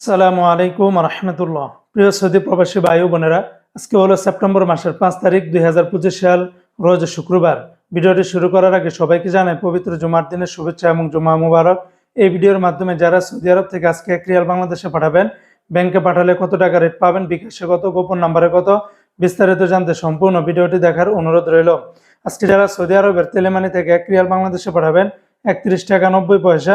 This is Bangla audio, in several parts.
আসসালামু আলাইকুম রহমতুল্লাহ। প্রিয় সৌদি প্রবাসী ভাই ও বোনেরা, আজকে হলো সেপ্টেম্বর মাসের 5 তারিখ 2025 সাল, রোজ শুক্রবার। ভিডিওটি শুরু করার আগে সবাইকে জানাই পবিত্র জুমার দিনের শুভেচ্ছা এবং জুমা মুবারক। এই ভিডিওর মাধ্যমে যারা সৌদি আরব থেকে আজকে 1 রিয়াল বাংলাদেশে পাঠাবেন, ব্যাংকে পাঠালে কত টাকা রেট পাবেন, বিকাশে কত, গোপন নাম্বারে কত, বিস্তারিত জানতে সম্পূর্ণ ভিডিওটি দেখার অনুরোধ রইল। আজকে যারা সৌদি আরবের তেলেমানি থেকে 1 রিয়াল বাংলাদেশে পাঠাবেন, 31 টাকা 90 পয়সা,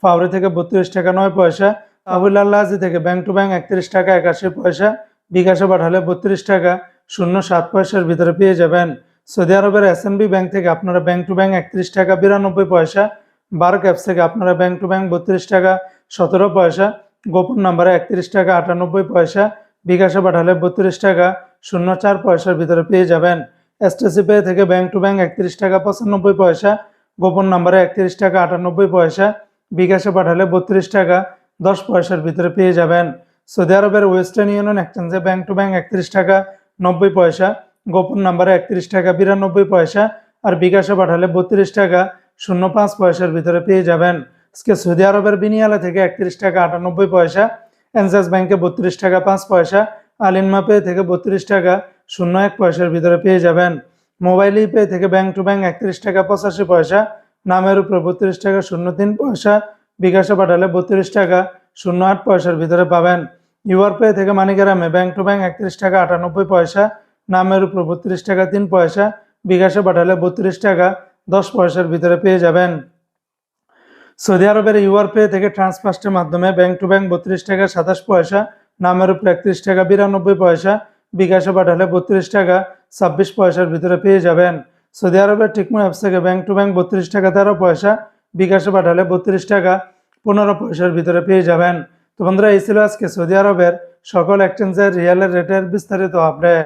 ফাউরি থেকে 32 টাকা 9 পয়সা, আবুল্লাহজি থেকে ব্যাংক টু ব্যাংক 31 টাকা 81 পয়সা, বিকাশে পাঠালে 32 টাকা 07 পয়সার ভিতরে পেয়ে যাবেন। সৌদি আরবের এসএনবি ব্যাংক থেকে আপনারা ব্যাংক টু ব্যাংক 31 টাকা 92 পয়সা, বার্ক অ্যাপস থেকে আপনারা ব্যাংক টু ব্যাংক 32 টাকা 17 পয়সা, গোপন নাম্বারে 31 টাকা 98 পয়সা, বিকাশে পাঠালে 32 টাকা 04 পয়সার ভিতরে পেয়ে যাবেন। এসটিসি পে থেকে ব্যাংক টু ব্যাংক 31 টাকা 95 পয়সা, গোপন নাম্বারে 31 টাকা 98 পয়সা, বিকাশে পাঠালে 32 টাকা 10 পয়সার ভিতরে পেয়ে যাবেন। সৌদি আরবের ওয়েস্টার্ন ইউনিয়ন এক্সচেঞ্জে ব্যাংক টু ব্যাংক 31 টাকা 90 পয়সা, গোপন নাম্বারে 31 টাকা 92 পয়সা, আর বিকাশে পাঠালে 32 টাকা 05 পয়সার ভিতরে পেয়ে যাবেন। আজকে সৌদি আরবের বিনিয়ালা থেকে 31 টাকা 98 পয়সা, এনজাস ব্যাংকে 32 টাকা 5 পয়সা, আলিনমা পে থেকে 32 টাকা 01 পয়সার ভিতরে পেয়ে যাবেন। মোবাইল পে থেকে ব্যাংক টু ব্যাংক 31 টাকা 85 পয়সা, নামের উপরে 32 টাকা 03 পয়সা, বিকাশে পাঠালে 32 টাকা 08 পয়সার ভিতরে পাবেন। ইউআরপে থেকে মানিগ্রামে ব্যাংক টু ব্যাংক 31 টাকা 98 পয়সা, নামের উপর 32 টাকা 3 পয়সা, বিকাশে পাঠালে 32 টাকা 10 পয়সার ভিতরে পেয়ে যাবেন। সৌদি আরবের ইউআরপে থেকে ট্রান্সফার্স্টের মাধ্যমে ব্যাংক টু ব্যাংক 32 টাকা 27 পয়সা, নামের উপর 31 টাকা 92 পয়সা, বিকাশে পাঠালে 32 টাকা 26 পয়সার ভিতরে পেয়ে যাবেন। সৌদি আরবের টিকমো অ্যাপস থেকে ব্যাংক টু ব্যাংক 32 টাকা 13 পয়সা, বিকাশে পাঠালে 32 টাকা 15 পয়সার ভিতরে পেয়ে যাবেন। তো বন্ধুরা, এই ছিল আজকে সৌদি আরবের সকল এক্সচেঞ্জের রিয়ালের রেটের বিস্তারিত আপডেট।